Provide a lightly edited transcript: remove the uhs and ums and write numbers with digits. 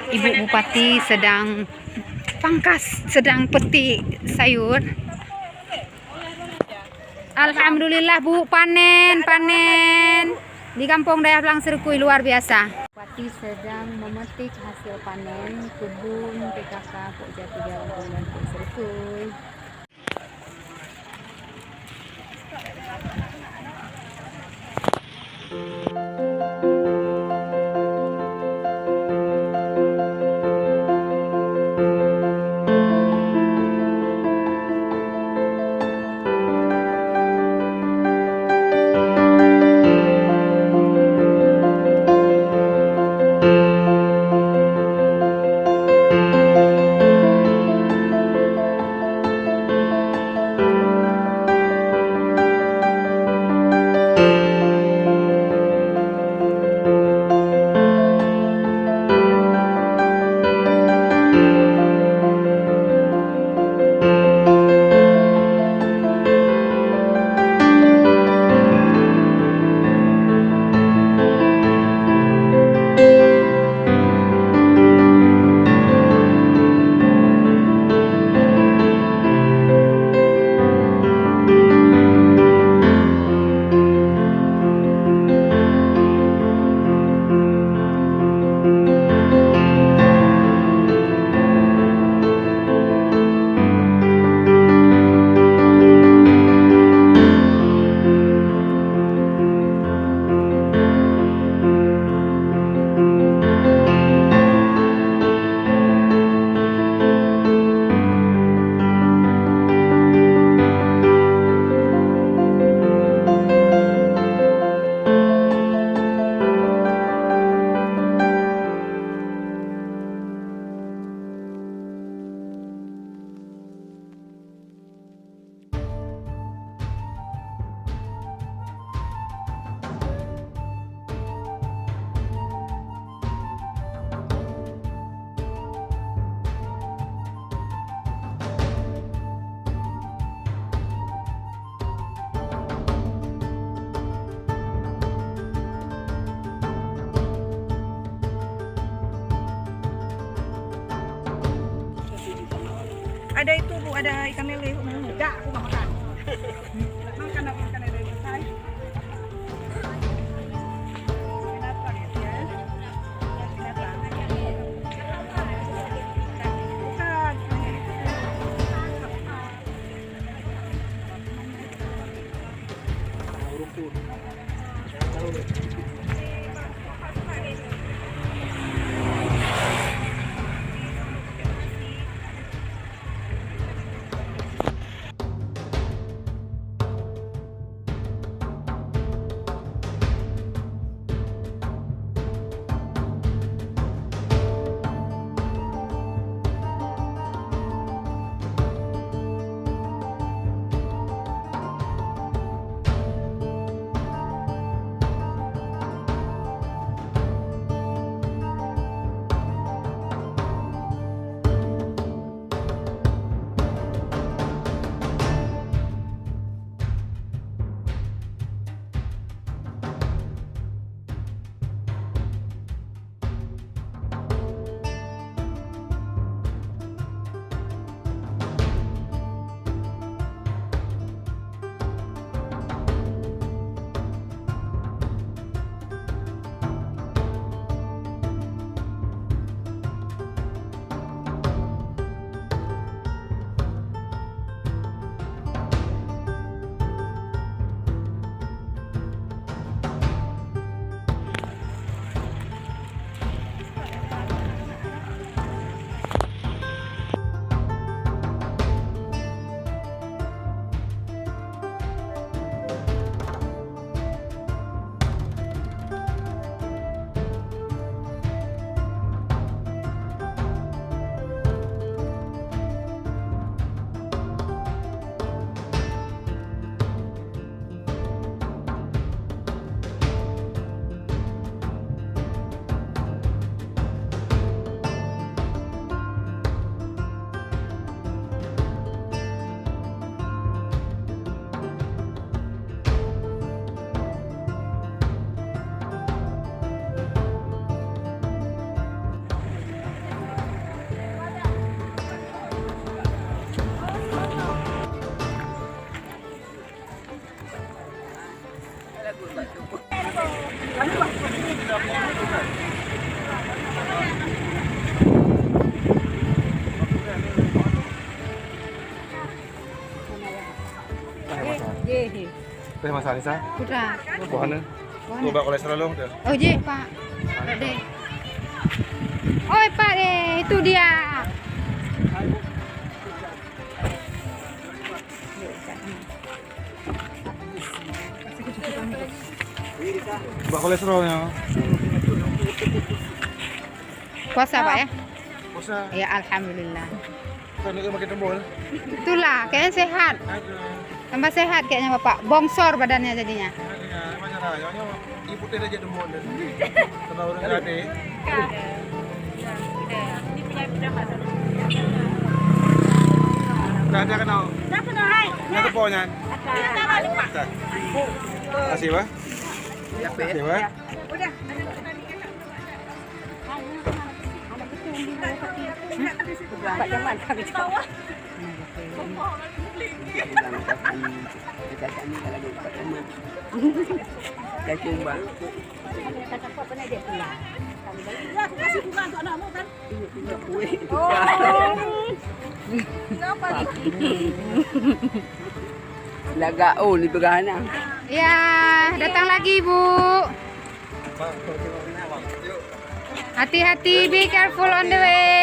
Ibu Bupati sedang petik sayur. Alhamdulillah Bu, panen di Kampung Dayak Blang Serkui luar biasa. Bupati sedang memetik hasil panen kebun PKK Pokjati Jawa dan Serkui. Ada itu Bu, ada ikan lele. Enggak, aku nggak makan. Makan apa ikan lele? Saya. Kenapa gitu ya? Kenapa? Bukan. Teh Mas Anissa. Udah. Buahnya. Coba kolesterol dong. Oh, je, Pak. Deh. Oi, Pak deh, itu dia. Coba kolesterolnya. Puasa, Pak ya? Puasa. Ya, alhamdulillah. Kan itu makin tembul. Itulah, kayaknya sehat. Tambah sehat kayaknya Bapak. Bongsor badannya jadinya. Ibu teh aja tembul. Kenal orang gade. Udah ada kenal. Dah kena hai. Ini teponya. Kasih, Pak. Kasih, Pak. Udah. Pak Jaman kami di bawah. Dah cumba. Ya, aku kasih bunga untuk anakmu kan. Kuih. Kenapa? Laga ni begana. Ya, datang lagi, Bu. Hati-hati, be careful on the way.